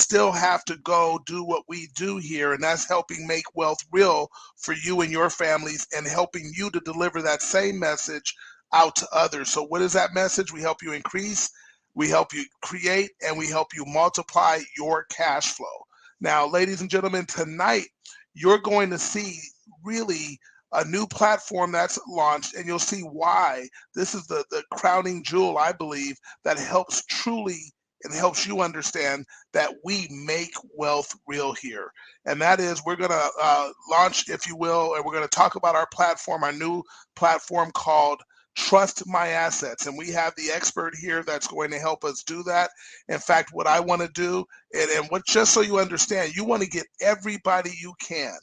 still have to go do what we do here, and that's helping make wealth real for you and your families and helping you to deliver that same message out to others. So what is that message? We help you increase, we help you create, and we help you multiply your cash flow. Now, ladies and gentlemen, tonight you're going to see really a new platform that's launched, and you'll see why this is the crowning jewel, I believe, that helps truly and helps you understand that we make wealth real here. And that is, we're going to launch, if you will, and we're going to talk about our platform, our new platform called Trust My Assets. And we have the expert here that's going to help us do that. In fact, what I want to do, and what, just so you understand, you want to get everybody you can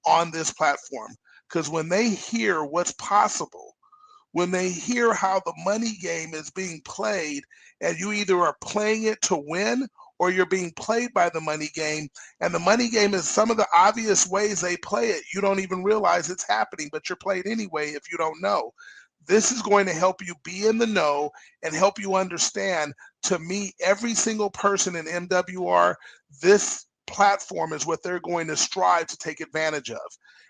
on this platform. Because when they hear what's possible, when they hear how the money game is being played, and you either are playing it to win or you're being played by the money game, and the money game is some of the obvious ways they play it. You don't even realize it's happening, but you're played anyway if you don't know. This is going to help you be in the know and help you understand. To me, every single person in MWR, this platform is what they're going to strive to take advantage of.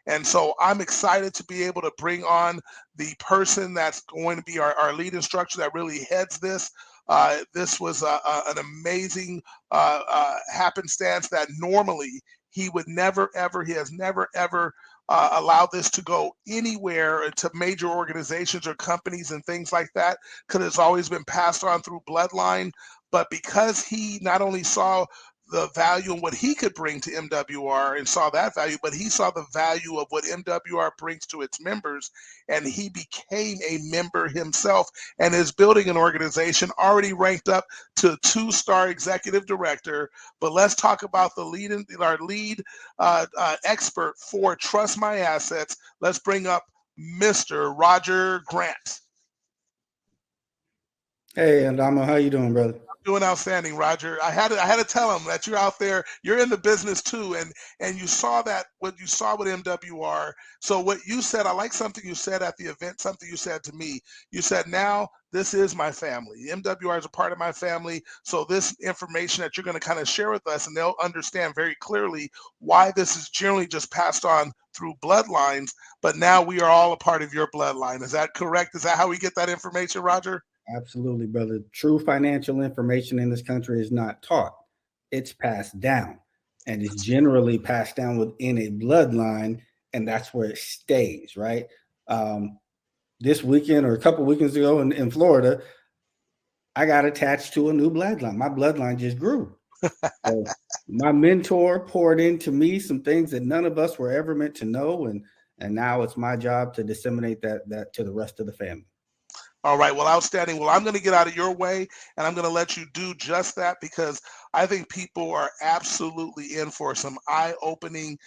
And so I'm excited to be able to bring on the person that's going to be our lead instructor that really heads this. This was an amazing happenstance that normally he would never, ever, he has never, ever allowed this to go anywhere to major organizations or companies and things like that, because it's always been passed on through bloodline. But because he not only saw the value and what he could bring to MWR and saw that value, but he saw the value of what MWR brings to its members, and he became a member himself and is building an organization already ranked up to 2-star executive director. But let's talk about our lead expert for Trust My Assets. Let's bring up Mr. Roger Grant. Hey, Adamo, how you doing, brother? Doing outstanding, Roger. I had to tell him that you're out there, you're in the business too, and you saw that, what you saw with MWR. So what you said, I like something you said at the event, something you said to me. You said, now this is my family. MWR is a part of my family. So this information that you're going to kind of share with us, and they'll understand very clearly why this is generally just passed on through bloodlines, but now we are all a part of your bloodline. Is that correct? Is that how we get that information, Roger? Absolutely, brother. True financial information in this country is not taught. It's passed down, and it's generally passed down within a bloodline, and that's where it stays, right? This weekend or a couple weekends ago in Florida, I got attached to a new bloodline. My bloodline just grew. So my mentor poured into me some things that none of us were ever meant to know, and now it's my job to disseminate that to the rest of the family. All right. Well, outstanding. Well, I'm going to get out of your way, and I'm going to let you do just that, because I think people are absolutely in for some eye-opening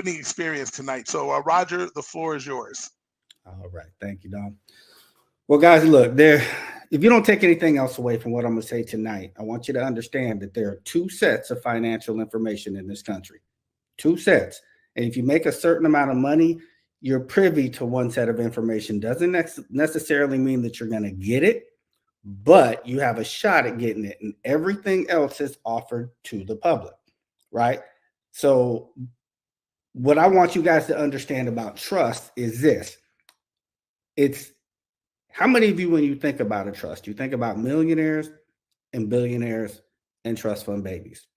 experience tonight. So, Roger, the floor is yours. All right. Thank you, Dom. Well, guys, look, if you don't take anything else away from what I'm going to say tonight, I want you to understand that there are 2 sets of financial information in this country. 2 sets. And if you make a certain amount of money, you're privy to one set of information. Doesn't necessarily mean that you're going to get it, but you have a shot at getting it, and everything else is offered to the public, right? So what I want you guys to understand about trust is this. It's how many of you, when you think about a trust, you think about millionaires and billionaires and trust fund babies,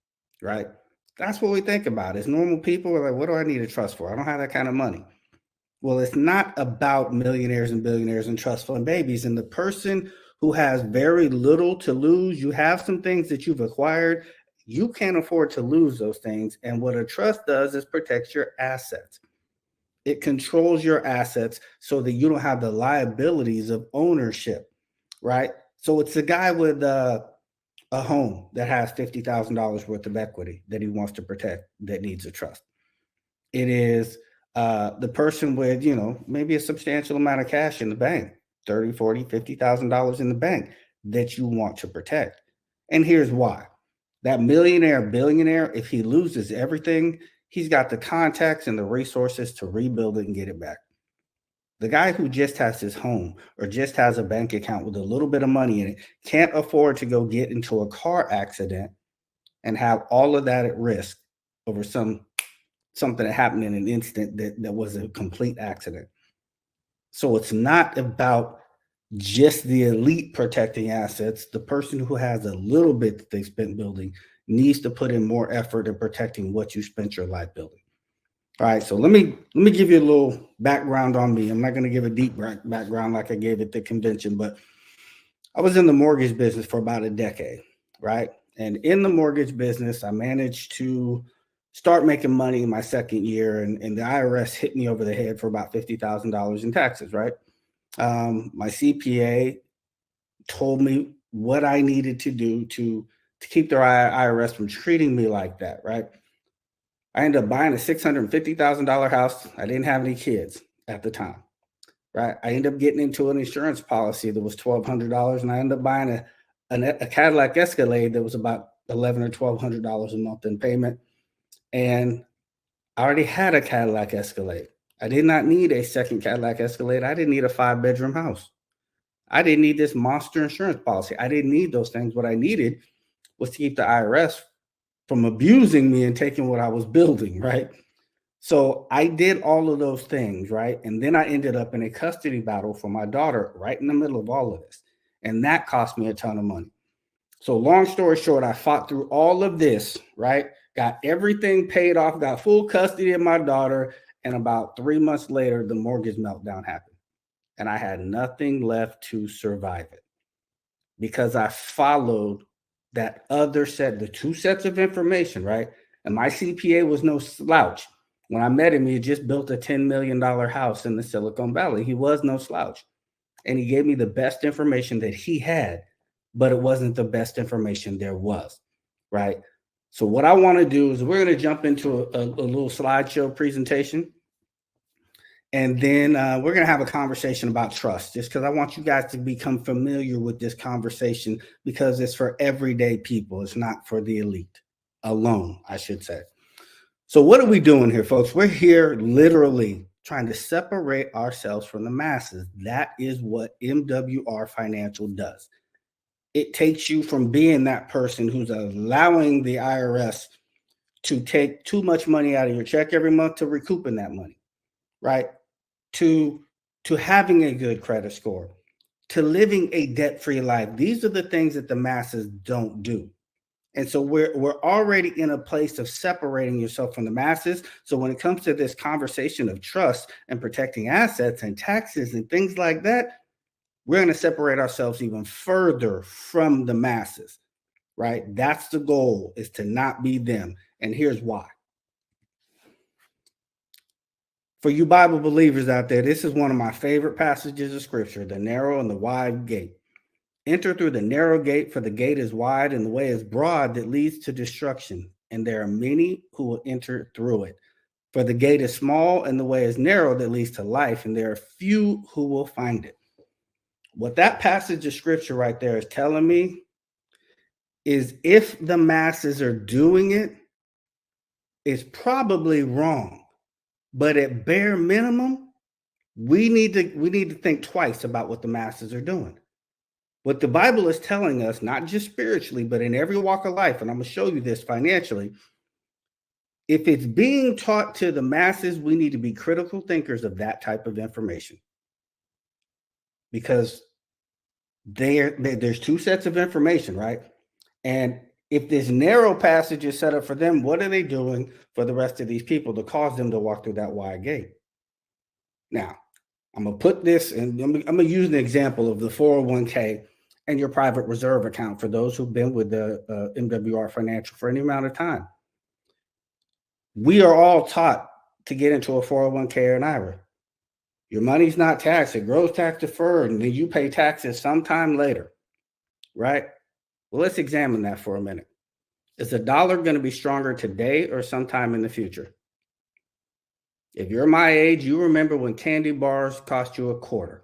right? That's what we think about. As normal people, we're like, what do I need a trust for? I don't have that kind of money. Well, it's not about millionaires and billionaires and trust fund babies. And the person who has very little to lose, you have some things that you've acquired, you can't afford to lose those things. And what a trust does is protects your assets. It controls your assets so that you don't have the liabilities of ownership, right? So it's a guy with a home that has $50,000 worth of equity that he wants to protect that needs a trust. It is the person with, maybe a substantial amount of cash in the bank, $30,000, $40,000, $50,000 in the bank that you want to protect. And here's why. That millionaire, billionaire, if he loses everything, he's got the contacts and the resources to rebuild it and get it back. The guy who just has his home or just has a bank account with a little bit of money in it can't afford to go get into a car accident and have all of that at risk over something that happened in an instant that was a complete accident. So it's not about just the elite protecting assets. The person who has a little bit that they spent building needs to put in more effort in protecting what you spent your life building. All right, so let me give you a little background on me. I'm not going to give a deep background like I gave at the convention, but I was in the mortgage business for about a decade, right? And in the mortgage business, I managed to start making money in my second year, and the IRS hit me over the head for about $50,000 in taxes, right? My CPA told me what I needed to do to keep the IRS from treating me like that, right? I ended up buying a $650,000 house. I didn't have any kids at the time, right? I ended up getting into an insurance policy that was $1,200, and I ended up buying a Cadillac Escalade that was about $1,100 or $1,200 a month in payment. And I already had a Cadillac Escalade. I did not need a second Cadillac Escalade. I didn't need a 5-bedroom house. I didn't need this monster insurance policy. I didn't need those things. What I needed was to keep the IRS from abusing me and taking what I was building, right? So I did all of those things, right? And then I ended up in a custody battle for my daughter right in the middle of all of this. And that cost me a ton of money. So long story short, I fought through all of this, right? Got everything paid off, got full custody of my daughter. And about 3 months later, the mortgage meltdown happened. And I had nothing left to survive it because I followed that other set, the 2 sets of information, right? And my CPA was no slouch. When I met him, he had just built a $10 million house in the Silicon Valley. He was no slouch. And he gave me the best information that he had, but it wasn't the best information there was, right? So what I want to do is we're going to jump into a little slideshow presentation. And then we're going to have a conversation about trust, just because I want you guys to become familiar with this conversation, because it's for everyday people. It's not for the elite alone, I should say. So what are we doing here, folks? We're here literally trying to separate ourselves from the masses. That is what MWR Financial does. It takes you from being that person who's allowing the IRS to take too much money out of your check every month to recouping that money, right? To having a good credit score, to living a debt-free life. These are the things that the masses don't do. And so we're already in a place of separating yourself from the masses. So when it comes to this conversation of trust and protecting assets and taxes and things like that, we're going to separate ourselves even further from the masses, right? That's the goal, is to not be them. And here's why. For you Bible believers out there, this is one of my favorite passages of scripture, the narrow and the wide gate. Enter through the narrow gate, for the gate is wide and the way is broad that leads to destruction, and there are many who will enter through it. For the gate is small and the way is narrow that leads to life, and there are few who will find it. What that passage of scripture right there is telling me is if the masses are doing it, it's probably wrong. But at bare minimum, we need to think twice about what the masses are doing. What the Bible is telling us, not just spiritually, but in every walk of life, and I'm going to show you this financially, if it's being taught to the masses, we need to be critical thinkers of that type of information. Because there's 2 sets of information, right? And if this narrow passage is set up for them, what are they doing for the rest of these people to cause them to walk through that wide gate? Now, I'm going to put this, and I'm going to use an example of the 401k and your private reserve account for those who've been with the MWR Financial for any amount of time. We are all taught to get into a 401k or an IRA. Your money's not taxed. It grows tax deferred, and then you pay taxes sometime later, right? Well, let's examine that for a minute. Is the dollar going to be stronger today or sometime in the future? If you're my age, you remember when candy bars cost you $0.25.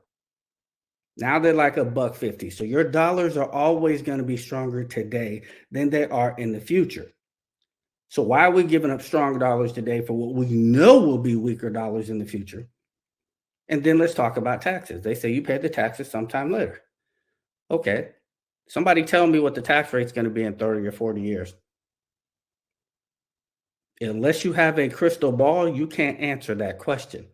Now they're like $1.50. So your dollars are always going to be stronger today than they are in the future. So why are we giving up strong dollars today for what we know will be weaker dollars in the future? And then let's talk about taxes. They say you pay the taxes sometime later. Okay. Somebody tell me what the tax rate is going to be in 30 or 40 years. Unless you have a crystal ball, you can't answer that question.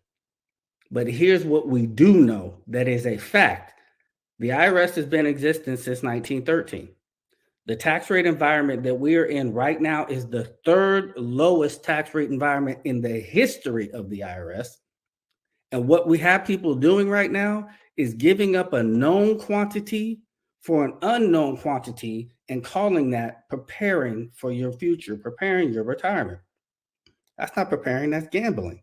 But here's what we do know that is a fact. The IRS has been in existence since 1913. The tax rate environment that we are in right now is the third lowest tax rate environment in the history of the IRS. And what we have people doing right now is giving up a known quantity for an unknown quantity and calling that preparing for your future, preparing your retirement. That's not preparing, that's gambling.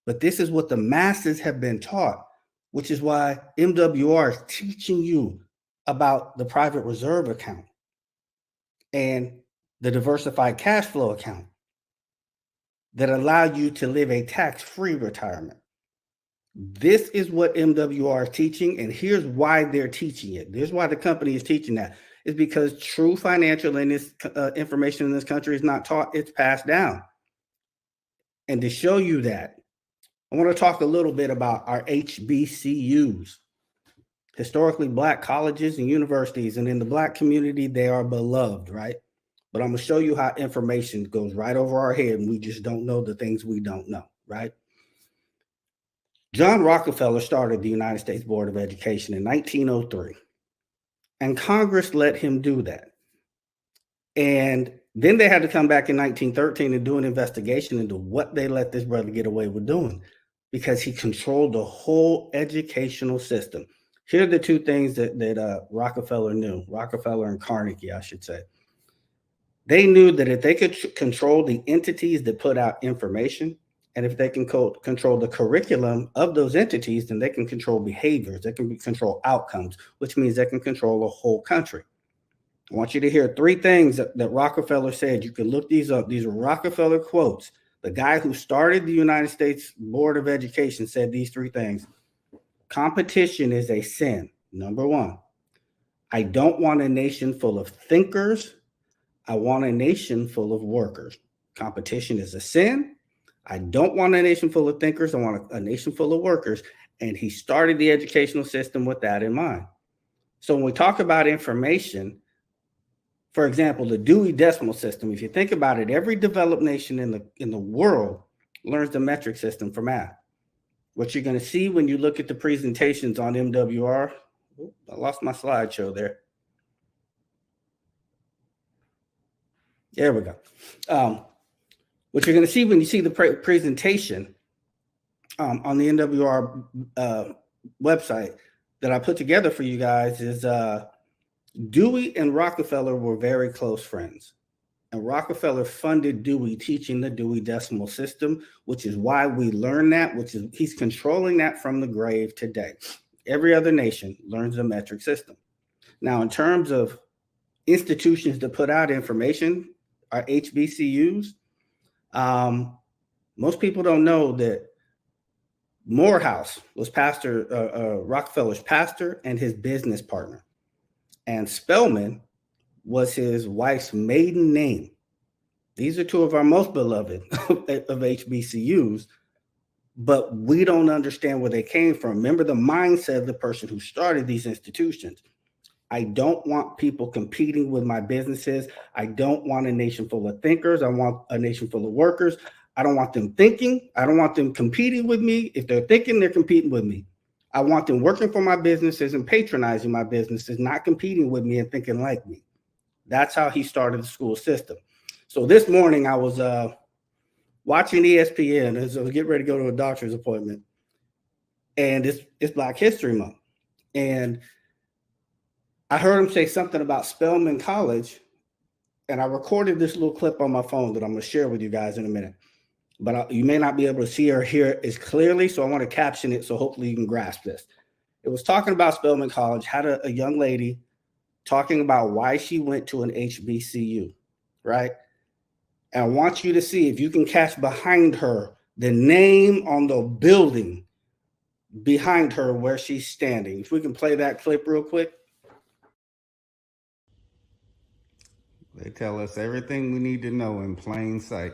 But this is what the masses have been taught, which is why MWR is teaching you about the private reserve account and the diversified cash flow account that allow you to live a tax-free retirement. This is what MWR is teaching, and here's why they're teaching it. Here's why the company is teaching that. It's because true financial information in this country is not taught, it's passed down. And to show you that, I want to talk a little bit about our HBCUs, historically Black colleges and universities. And in the Black community, they are beloved, right? But I'm going to show you how information goes right over our head and we just don't know the things we don't know, right? John Rockefeller started the United States Board of Education in 1903, and Congress let him do that. And then they had to come back in 1913 and do an investigation into what they let this brother get away with doing, because he controlled the whole educational system. Here are the two things that Rockefeller knew, Rockefeller and Carnegie, I should say. They knew that if they could control the entities that put out information, and if they can control the curriculum of those entities, then they can control behaviors, they can control outcomes, which means they can control a whole country. I want you to hear three things that Rockefeller said. You can look these up. These are Rockefeller quotes. The guy who started the United States Board of Education said these three things. Competition is a sin. Number one, I don't want a nation full of thinkers. I want a nation full of workers. Competition is a sin. I don't want a nation full of thinkers. I want a nation full of workers. And he started the educational system with that in mind. So when we talk about information, for example, the Dewey Decimal System, if you think about it, every developed nation in the world learns the metric system for math. What you're going to see when you look at the presentations on MWR, I lost my slideshow there. There we go. What you're going to see when you see the presentation on the MWR website that I put together for you guys is Dewey and Rockefeller were very close friends. And Rockefeller funded Dewey teaching the Dewey Decimal System, which is why we learn that, which is he's controlling that from the grave today. Every other nation learns the metric system. Now, in terms of institutions that put out information, our HBCUs, most people don't know that Morehouse was Rockefeller's pastor and his business partner. And Spelman was his wife's maiden name. These are two of our most beloved of HBCUs, but we don't understand where they came from. Remember the mindset of the person who started these institutions. I don't want people competing with my businesses. I don't want a nation full of thinkers. I want a nation full of workers. I don't want them thinking. I don't want them competing with me. If they're thinking, they're competing with me. I want them working for my businesses and patronizing my businesses, not competing with me and thinking like me. That's how he started the school system. So this morning I was watching ESPN as I was getting ready to go to a doctor's appointment, and it's Black History Month. And I heard him say something about Spelman College, and I recorded this little clip on my phone that I'm going to share with you guys in a minute. But you may not be able to see or hear it as clearly, so I want to caption it so hopefully you can grasp this. It was talking about Spelman College, had a young lady talking about why she went to an HBCU, right? And I want you to see if you can catch behind her the name on the building behind her where she's standing. If we can play that clip real quick. They tell us everything we need to know in plain sight.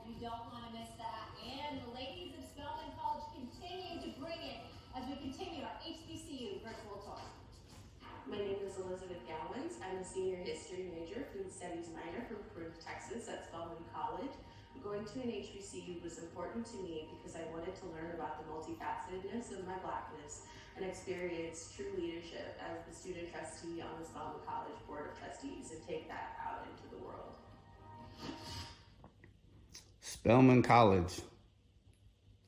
You don't want to miss that. And the ladies of Spelman College continue to bring it as we continue our HBCU virtual tour. My name is Elizabeth Gowans. I'm a senior history major, food studies minor from Peru, Texas at Spelman College. Going to an HBCU was important to me because I wanted to learn about the multifacetedness of my Blackness and experience true leadership as the student trustee on the Spelman College Board of Trustees and take that out into the world. Spelman College,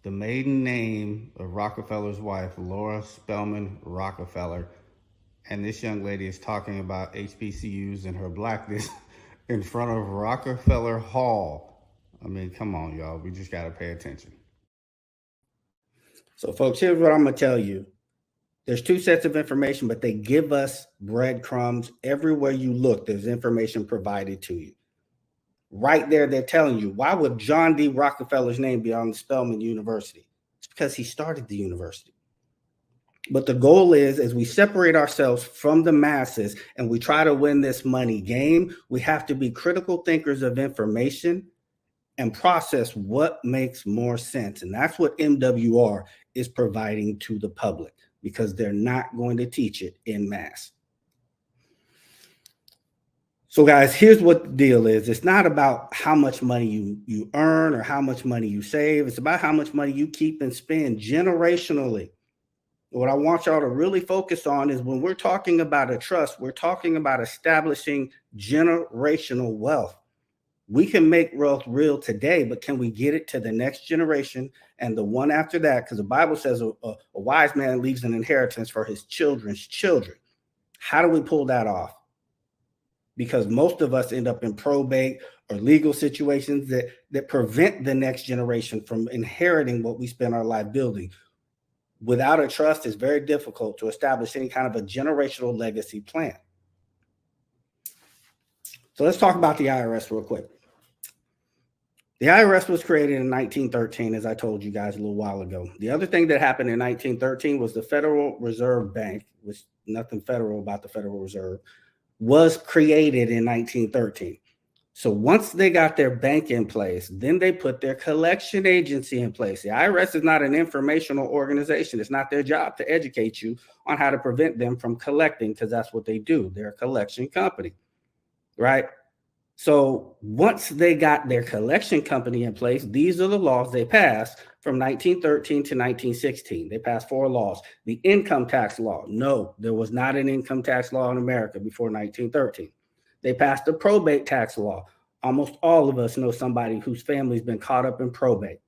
the maiden name of Rockefeller's wife, Laura Spelman Rockefeller. And this young lady is talking about HBCUs and her Blackness in front of Rockefeller Hall. I mean, come on, y'all. We just got to pay attention. So, folks, here's what I'm going to tell you. There's two sets of information, but they give us breadcrumbs. Everywhere you look, there's information provided to you. Right there, they're telling you, why would John D. Rockefeller's name be on Spelman University? It's because he started the university. But the goal is, as we separate ourselves from the masses and we try to win this money game, we have to be critical thinkers of information and process what makes more sense. And that's what MWR is providing to the public, because they're not going to teach it in mass. So guys, here's what the deal is. It's not about how much money you earn or how much money you save. It's about how much money you keep and spend generationally. What I want y'all to really focus on is when we're talking about a trust, we're talking about establishing generational wealth. We can make wealth real today, but can we get it to the next generation and the one after that? Because the Bible says a wise man leaves an inheritance for his children's children. How do we pull that off? Because most of us end up in probate or legal situations that prevent the next generation from inheriting what we spend our life building. Without a trust, it's very difficult to establish any kind of a generational legacy plan. So let's talk about the IRS real quick. The IRS was created in 1913, as I told you guys a little while ago. The other thing that happened in 1913 was the Federal Reserve Bank, which nothing federal about the Federal Reserve, was created in 1913. So once they got their bank in place, then they put their collection agency in place. The IRS is not an informational organization. It's not their job to educate you on how to prevent them from collecting, because that's what they do. They're a collection company, right? So once they got their collection company in place, these are the laws they passed from 1913 to 1916. They passed 4 laws. The income tax law. No, there was not an income tax law in America before 1913. They passed the probate tax law. Almost all of us know somebody whose family's been caught up in probate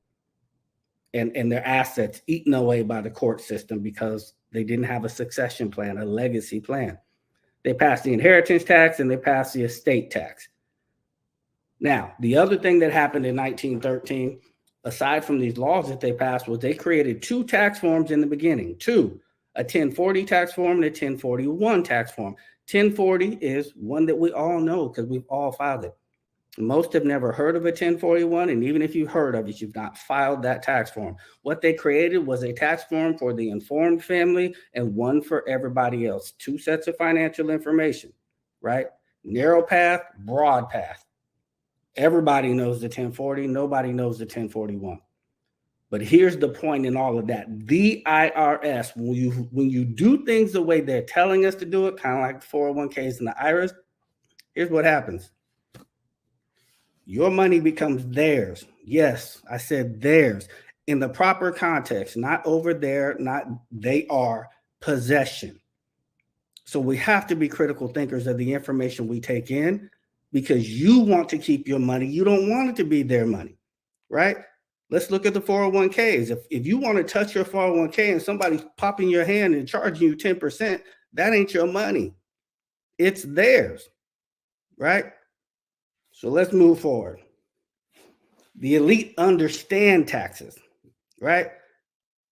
and their assets eaten away by the court system because they didn't have a succession plan, a legacy plan. They passed the inheritance tax and they passed the estate tax. Now, the other thing that happened in 1913, aside from these laws that they passed, was they created 2 tax forms in the beginning. 2, a 1040 tax form and a 1041 tax form. 1040 is one that we all know because we've all filed it. Most have never heard of a 1041, and even if you've heard of it, you've not filed that tax form. What they created was a tax form for the informed family and one for everybody else. 2 sets of financial information, right? Narrow path, broad path. Everybody knows the 1040. Nobody knows the 1041. But here's the point in all of that. The IRS, when you do things the way they're telling us to do it, kind of like the 401ks and the IRS, here's what happens. Your money becomes theirs. Yes, I said theirs. In the proper context, not over there, not they are, possession. So we have to be critical thinkers of the information we take in, because you want to keep your money. You don't want it to be their money, right? Let's look at the 401ks. If you want to touch your 401k and somebody's popping your hand and charging you 10%, that ain't your money. It's theirs, right? So let's move forward. The elite understand taxes, right?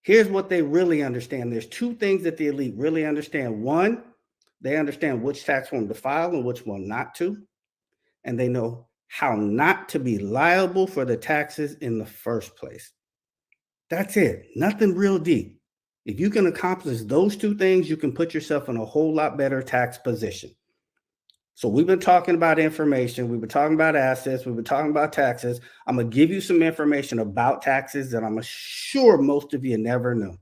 Here's what they really understand. There's 2 things that the elite really understand. 1, they understand which tax form to file and which one not to. And they know how not to be liable for the taxes in the first place. That's it. Nothing real deep. If you can accomplish those 2 things, you can put yourself in a whole lot better tax position. So we've been talking about information. We've been talking about assets. We've been talking about taxes. I'm going to give you some information about taxes that I'm sure most of you never knew.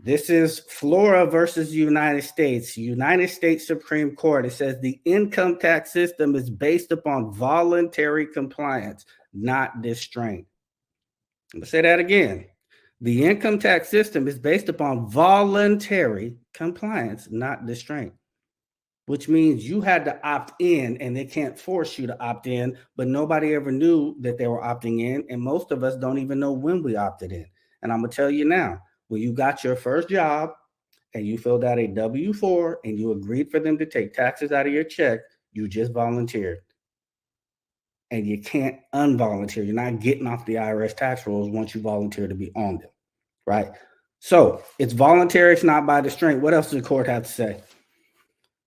This is Florida versus United States. United States Supreme Court. It says the income tax system is based upon voluntary compliance, not distraint. I'm going to say that again. The income tax system is based upon voluntary compliance, not distraint, which means you had to opt in and they can't force you to opt in, but nobody ever knew that they were opting in. And most of us don't even know when we opted in. And I'm going to tell you now, when you got your first job and you filled out a W-4 and you agreed for them to take taxes out of your check, you just volunteered. And you can't unvolunteer. You're not getting off the IRS tax rolls once you volunteer to be on them, right? So it's voluntary, it's not by distraint. What else does the court have to say?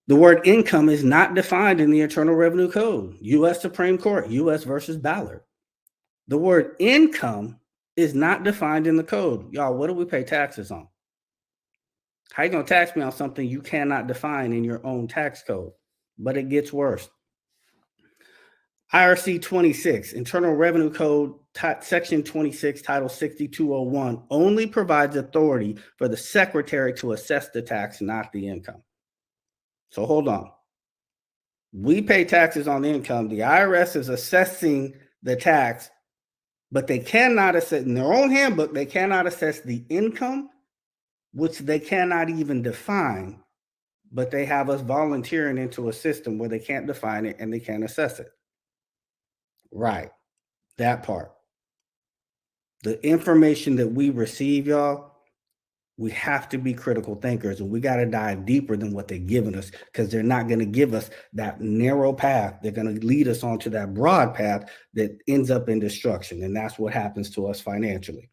The word income is not defined in the Internal Revenue Code, U.S. Supreme Court, U.S. versus Ballard. The word income is not defined in the code. Y'all, what do we pay taxes on? How you going to tax me on something you cannot define in your own tax code? But it gets worse. IRC 26, Internal Revenue Code, Section 26, Title 6201, only provides authority for the secretary to assess the tax, not the income. So hold on. We pay taxes on the income. The IRS is assessing the tax, but they cannot assess, in their own handbook, they cannot assess the income, which they cannot even define, but they have us volunteering into a system where they can't define it and they can't assess it. Right, that part. The information that we receive, y'all, we have to be critical thinkers, and we got to dive deeper than what they're giving us, because they're not going to give us that narrow path. They're going to lead us onto that broad path that ends up in destruction, and that's what happens to us financially.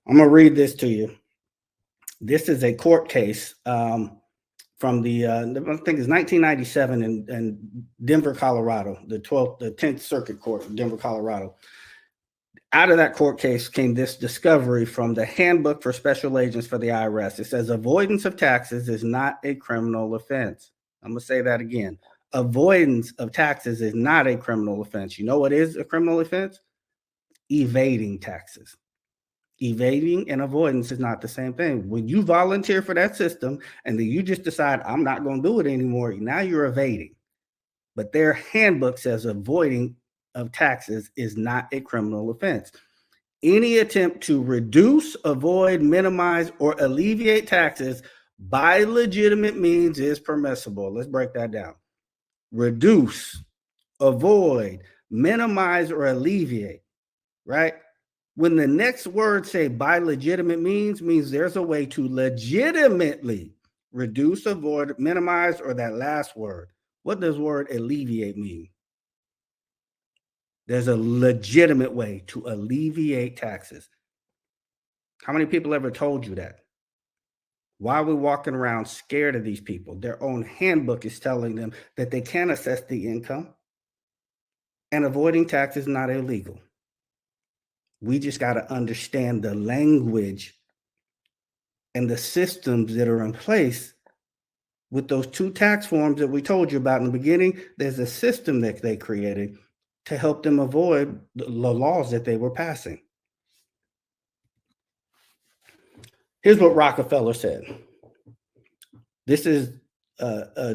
I'm going to read this to you. This is a court case from the I think it's 1997 in Denver, Colorado, the 10th Circuit Court in Denver, Colorado. Out of that court case came this discovery from the Handbook for Special Agents for the IRS. It says avoidance of taxes is not a criminal offense. I'm going to say that again. Avoidance of taxes is not a criminal offense. You know what is a criminal offense? Evading taxes. Evading and avoidance is not the same thing. When you volunteer for that system and then you just decide, I'm not going to do it anymore, now you're evading. But their handbook says avoiding of taxes is not a criminal offense. Any attempt to reduce, avoid, minimize, or alleviate taxes by legitimate means is permissible. Let's break that down. Reduce, avoid, minimize, or alleviate, right? When the next word say by legitimate means there's a way to legitimately reduce, avoid, minimize, or that last word. What does word alleviate mean? There's a legitimate way to alleviate taxes. How many people ever told you that? Why are we walking around scared of these people? Their own handbook is telling them that they can assess the income, and avoiding tax is not illegal. We just got to understand the language and the systems that are in place with those two tax forms that we told you about in the beginning. There's a system that they created to help them avoid the laws that they were passing. Here's what Rockefeller said. This is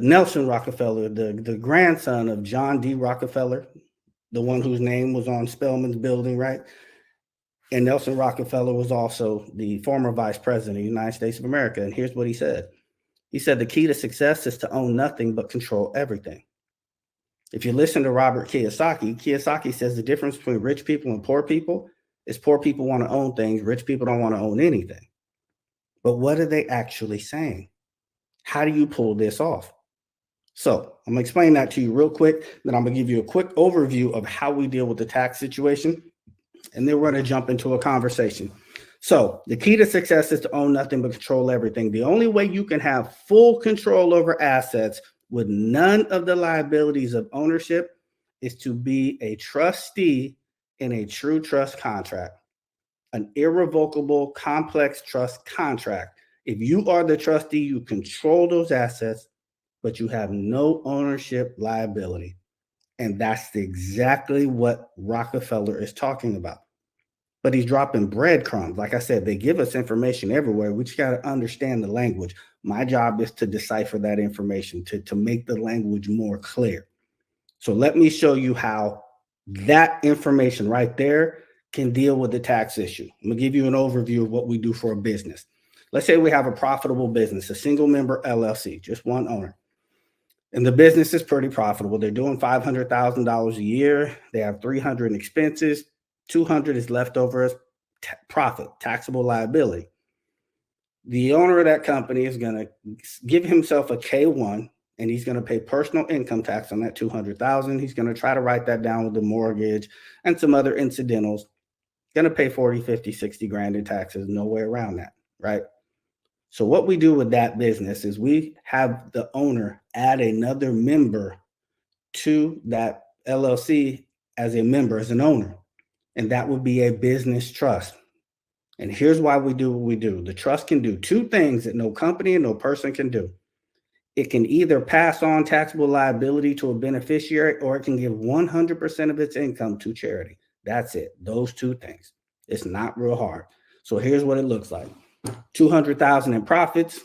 Nelson Rockefeller, the grandson of John D. Rockefeller, the one whose name was on Spelman's building, right? And Nelson Rockefeller was also the former vice president of the United States of America. And here's what he said. He said, the key to success is to own nothing but control everything. If you listen to Robert Kiyosaki says the difference between rich people and poor people is poor people want to own things, rich people don't want to own anything. But what are they actually saying? How do you pull this off? So I'm going to explain that to you real quick. Then I'm going to give you a quick overview of how we deal with the tax situation. And then we're going to jump into a conversation. So the key to success is to own nothing but control everything. The only way you can have full control over assets with none of the liabilities of ownership is to be a trustee in a true trust contract, an irrevocable, complex trust contract. If you are the trustee, you control those assets, but you have no ownership liability. And that's exactly what Rockefeller is talking about. but he's dropping breadcrumbs. Like I said, they give us information everywhere. We just got to understand the language. My job is to decipher that information, to make the language more clear. So let me show you how that information right there can deal with the tax issue. I'm gonna give you an overview of what we do for a business. Let's say we have a profitable business, a single member LLC, just one owner. And the business is pretty profitable. They're doing $500,000 a year. They have 300 in expenses. 200 is left over as profit, taxable liability. The owner of that company is going to give himself a K-1, and he's going to pay personal income tax on that 200,000. He's going to try to write that down with the mortgage and some other incidentals. Going to pay 40, 50, 60 grand in taxes. No way around that, right? So what we do with that business is we have the owner add another member to that LLC as a member, as an owner, and that would be a business trust. And here's why we do what we do. The trust can do two things that no company and no person can do. It can either pass on taxable liability to a beneficiary, or it can give 100% of its income to charity. That's it. Those two things. It's not real hard. So here's what it looks like. 200,000 in profits.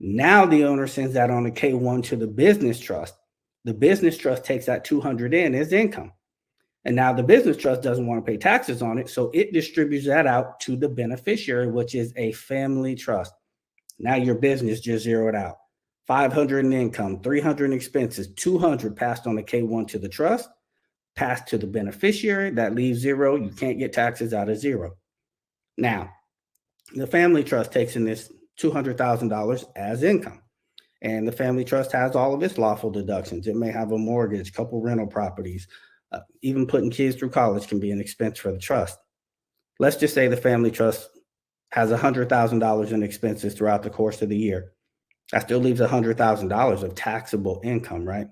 Now the owner sends that on a K-1 to the business trust. The business trust takes that 200 in as income. And now the business trust doesn't want to pay taxes on it, so it distributes that out to the beneficiary, which is a family trust. Now your business just zeroed out. 500 in income, 300 in expenses, 200 passed on the K-1 to the trust, passed to the beneficiary. That leaves zero. You can't get taxes out of zero. Now, the family trust takes in this $200,000 as income. And the family trust has all of its lawful deductions. It may have a mortgage, a couple rental properties. Even putting kids through college can be an expense for the trust. Let's just say the family trust has $100,000 in expenses throughout the course of the year. That still leaves $100,000 of taxable income, right?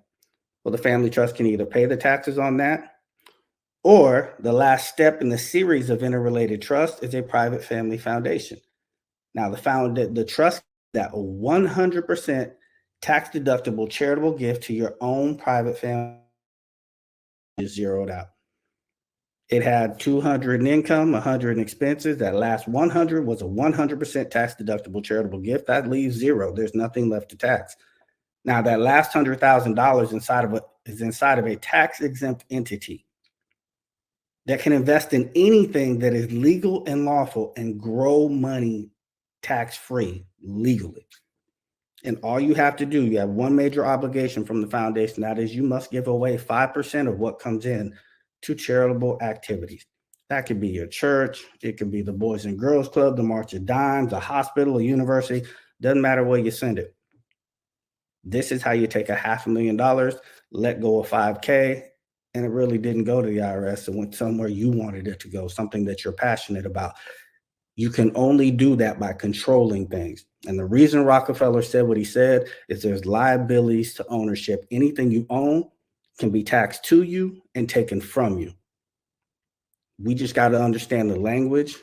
Well, the family trust can either pay the taxes on that, or the last step in the series of interrelated trusts is a private family foundation. Now, the trust that 100% tax deductible charitable gift to your own private family is zeroed out. It had 200 in income, 100 in expenses. That last 100 was a 100% tax deductible charitable gift. That leaves zero. There's nothing left to tax. Now, that last $100,000 is inside of a tax exempt entity that can invest in anything that is legal and lawful and grow money tax-free legally. And all you have to do, you have one major obligation from the foundation. That is, you must give away 5% of what comes in to charitable activities. That could be your church. It could be the Boys and Girls Club, the March of Dimes, a hospital, a university. Doesn't matter where you send it. This is how you take $500,000, let go of 5K, and it really didn't go to the IRS. It went somewhere you wanted it to go, something that you're passionate about. You can only do that by controlling things. And the reason Rockefeller said what he said is there's liabilities to ownership. Anything you own can be taxed to you and taken from you. We just got to understand the language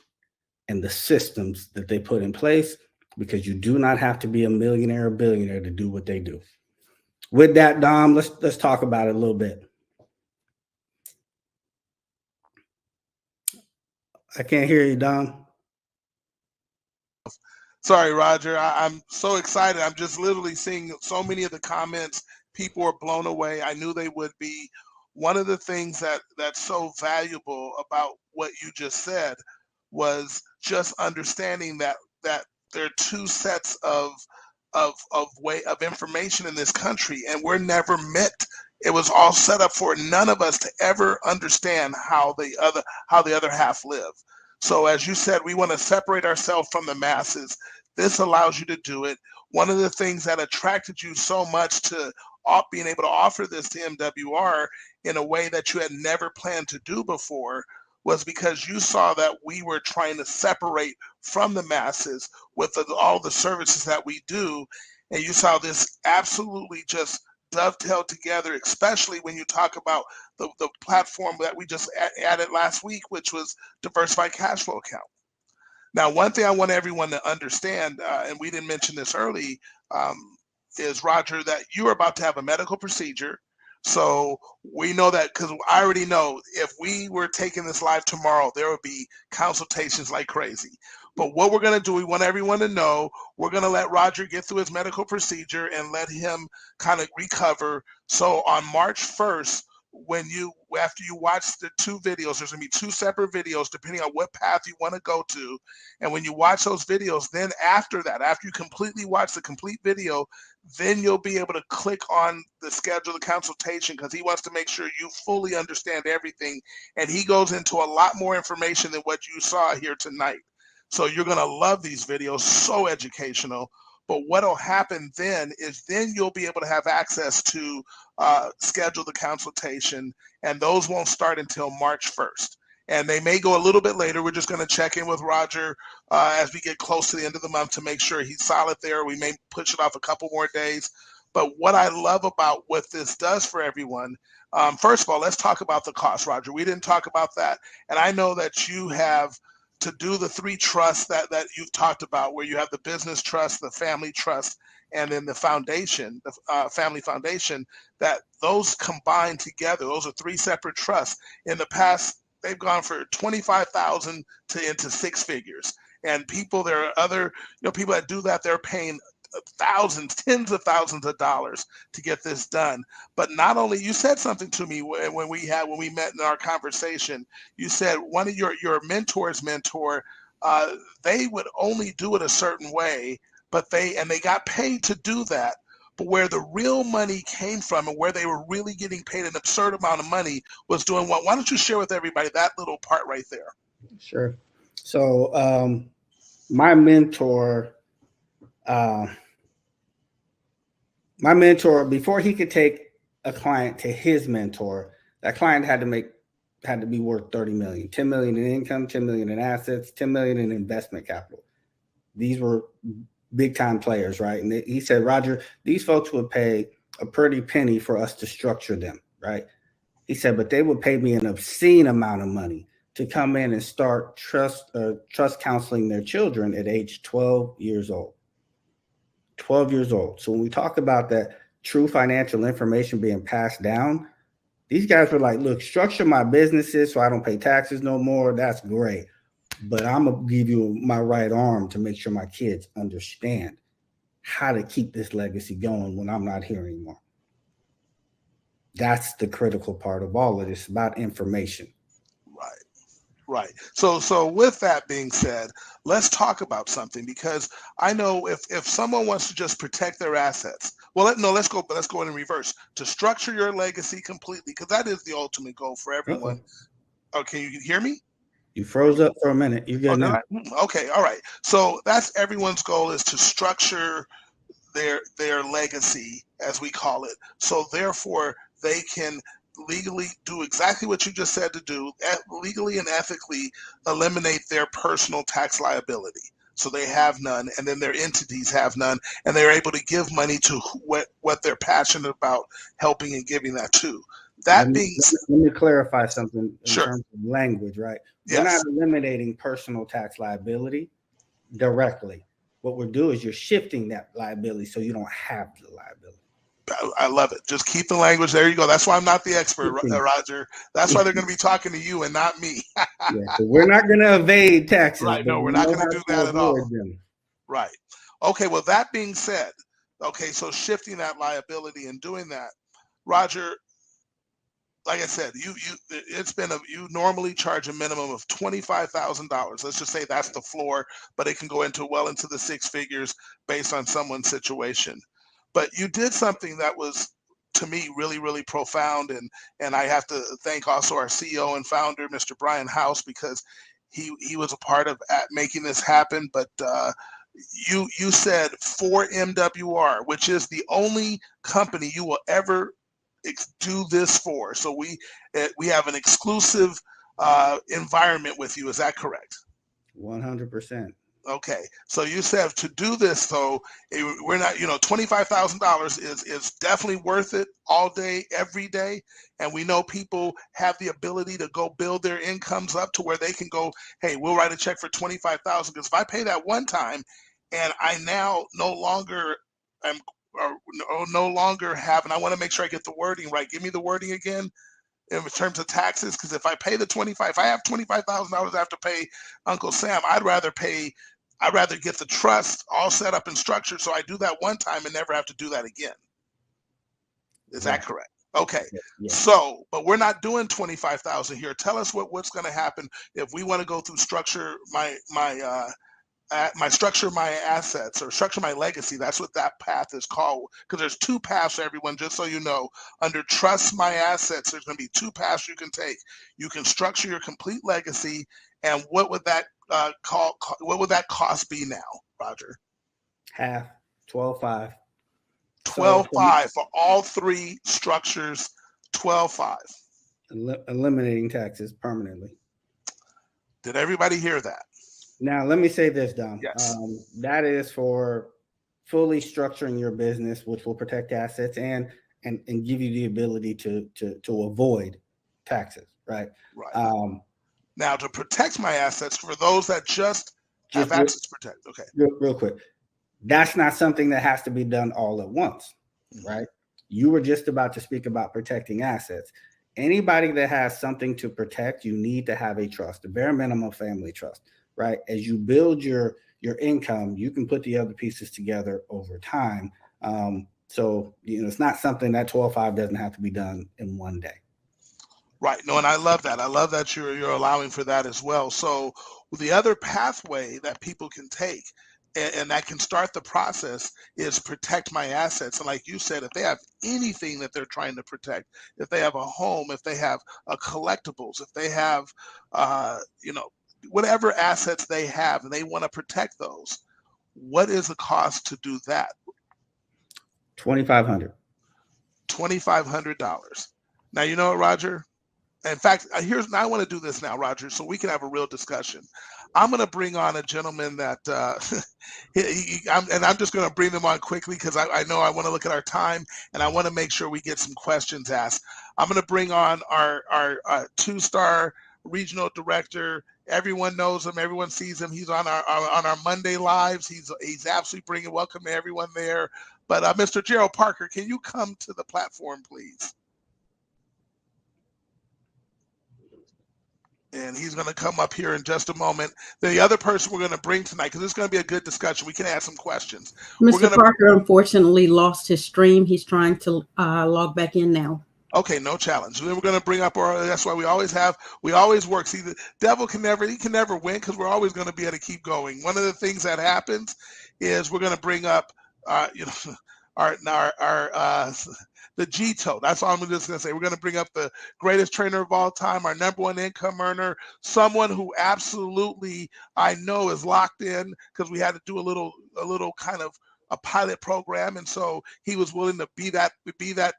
and the systems that they put in place, because you do not have to be a millionaire or billionaire to do what they do. With that, Dom, let's talk about it a little bit. I can't hear you, Dom. Sorry, Roger. I'm so excited. I'm just literally seeing so many of the comments. People are blown away. I knew they would be. One of the things that's so valuable about what you just said was just understanding that there are two sets of information in this country, and we're never meant. It was all set up for none of us to ever understand how the other half live. So as you said, we want to separate ourselves from the masses. This allows you to do it. One of the things that attracted you so much to being able to offer this to MWR in a way that you had never planned to do before was because you saw that we were trying to separate from the masses with all the services that we do. And you saw this absolutely just dovetail together, especially when you talk about the platform that we just added last week, which was Diversified Cashflow Account. Now, one thing I want everyone to understand, and we didn't mention this early, is, Roger, that you are about to have a medical procedure. So we know that because I already know if we were taking this live tomorrow, there would be consultations like crazy. But what we're going to do, we want everyone to know, we're going to let Roger get through his medical procedure and let him kind of recover. So on March 1st, after you watch the 2 videos, there's going to be 2 separate videos depending on what path you want to go to. And when you watch those videos, then after that, after you completely watch the complete video, then you'll be able to click on the schedule the consultation, because he wants to make sure you fully understand everything. And he goes into a lot more information than what you saw here tonight. So you're going to love these videos, so educational. But what'll happen then is then you'll be able to have access to schedule the consultation, and those won't start until March 1st. And they may go a little bit later. We're just going to check in with Roger as we get close to the end of the month to make sure he's solid there. We may push it off a couple more days. But what I love about what this does for everyone, first of all, let's talk about the cost, Roger. We didn't talk about that. And I know that you have to do the 3 trusts that you've talked about, where you have the business trust, the family trust, and then the foundation, the family foundation, that those combined together, those are 3 separate trusts. In the past, they've gone for 25,000 into 6 figures. And there are other, people that do that, they're paying thousands, tens of thousands of dollars to get this done. But not only, you said something to me when we met in our conversation. You said one of your mentor's mentor, they would only do it a certain way, but they got paid to do that. But where the real money came from and where they were really getting paid an absurd amount of money was doing what? Why don't you share with everybody that little part right there? Sure. So my mentor, before he could take a client to his mentor, that client had to be worth 30 million, 10 million in income, 10 million in assets, 10 million in investment capital. These were big time players, right? And he said, Roger, these folks would pay a pretty penny for us to structure them, right? He said, but they would pay me an obscene amount of money to come in and start trust counseling their children at age 12 years old. 12 years old. So when we talk about that true financial information being passed down, these guys were like, look, structure my businesses so I don't pay taxes no more. That's great. But I'm going to give you my right arm to make sure my kids understand how to keep this legacy going when I'm not here anymore. That's the critical part of all of this, about information. Right. So with that being said, let's talk about something, because I know if someone wants to just protect their assets, let's go in reverse, to structure your legacy completely, because that is the ultimate goal for everyone. Uh-oh. Oh, can you hear me? You froze up for a minute. You're good now. Okay. All right. So that's everyone's goal, is to structure their legacy, as we call it. So therefore they can legally do exactly what you just said to do, legally and ethically eliminate their personal tax liability. So they have none, and then their entities have none, and they're able to give money to what they're passionate about helping and giving that to. Let me clarify something in Sure. terms of language, right? Yes. We're not eliminating personal tax liability directly. What we're doing is you're shifting that liability so you don't have the liability. I love it. Just keep the language. There you go. That's why I'm not the expert, Roger. That's why they're going to be talking to you and not me. So we're not going to evade taxes. Right. No, we're not going to do that at all. Them. Right. Okay. Well, that being said, so shifting that liability and doing that, Roger, like I said, you normally charge a minimum of $25,000. Let's just say that's the floor, but it can go well into the 6 figures based on someone's situation. But you did something that was, to me, really, really profound. And I have to thank also our CEO and founder, Mr. Brian House, because he was a part of making this happen. But you said for MWR, which is the only company you will ever do this for. So we have an exclusive environment with you. Is that correct? 100%. Okay, so you said to do this, so we're not, $25,000 is definitely worth it all day, every day. And we know people have the ability to go build their incomes up to where they can go, hey, we'll write a check for $25,000. Because if I pay that one time and I now no longer am no longer have, and I want to make sure I get the wording right. Give me the wording again in terms of taxes, because if I pay the 25, if I have $25,000 I have to pay Uncle Sam, I'd rather get the trust all set up and structured so I do that one time and never have to do that again. Is that correct? Okay. Yeah. So, but we're not doing 25,000 here. Tell us what's going to happen if we want to go through structure my structure my assets or structure my legacy. That's what that path is called, because there's two paths, everyone, just so you know. Under trust my assets, there's going to be two paths you can take. You can structure your complete legacy, and what would that what would that cost be now, Roger? Half, 12.5. 12.5 for all three structures. 12.5. Eliminating taxes permanently. Did everybody hear that? Now, let me say this, Dom. Yes. That is for fully structuring your business, which will protect assets and give you the ability to avoid taxes, right? Right. Now, to protect my assets, for those that just have access to protect. Okay. Real quick. That's not something that has to be done all at once, right? You were just about to speak about protecting assets. Anybody that has something to protect, you need to have a trust, a bare minimum family trust, right? As you build your income, you can put the other pieces together over time. So, it's not something that 12.5 doesn't have to be done in one day. Right. No, and I love that. I love that you're allowing for that as well. So the other pathway that people can take, and that can start the process, is protect my assets. And like you said, if they have anything that they're trying to protect, if they have a home, if they have a collectibles, if they have, whatever assets they have and they want to protect those, what is the cost to do that? $2,500. $2,500. Now, you know what, Roger? In fact, I want to do this now, Roger, so we can have a real discussion. I'm going to bring on a gentleman that, I'm just going to bring them on quickly because I know I want to look at our time and I want to make sure we get some questions asked. I'm going to bring on our 2-star regional director. Everyone knows him. Everyone sees him. He's on our Monday lives. He's absolutely welcome to everyone there. But Mr. Gerald Parker, can you come to the platform, please? And he's going to come up here in just a moment. The other person we're going to bring tonight, because it's going to be a good discussion. We can ask some questions. Mr. Parker unfortunately lost his stream. He's trying to log back in now. Okay, no challenge. Then we're going to bring up that's why we always work. See, the devil can never win, because we're always going to be able to keep going. One of the things that happens is we're going to bring up, the GTO. That's all I'm just going to say. We're going to bring up the greatest trainer of all time, our #1 income earner, someone who absolutely I know is locked in, because we had to do a little kind of a pilot program, and so he was willing to be that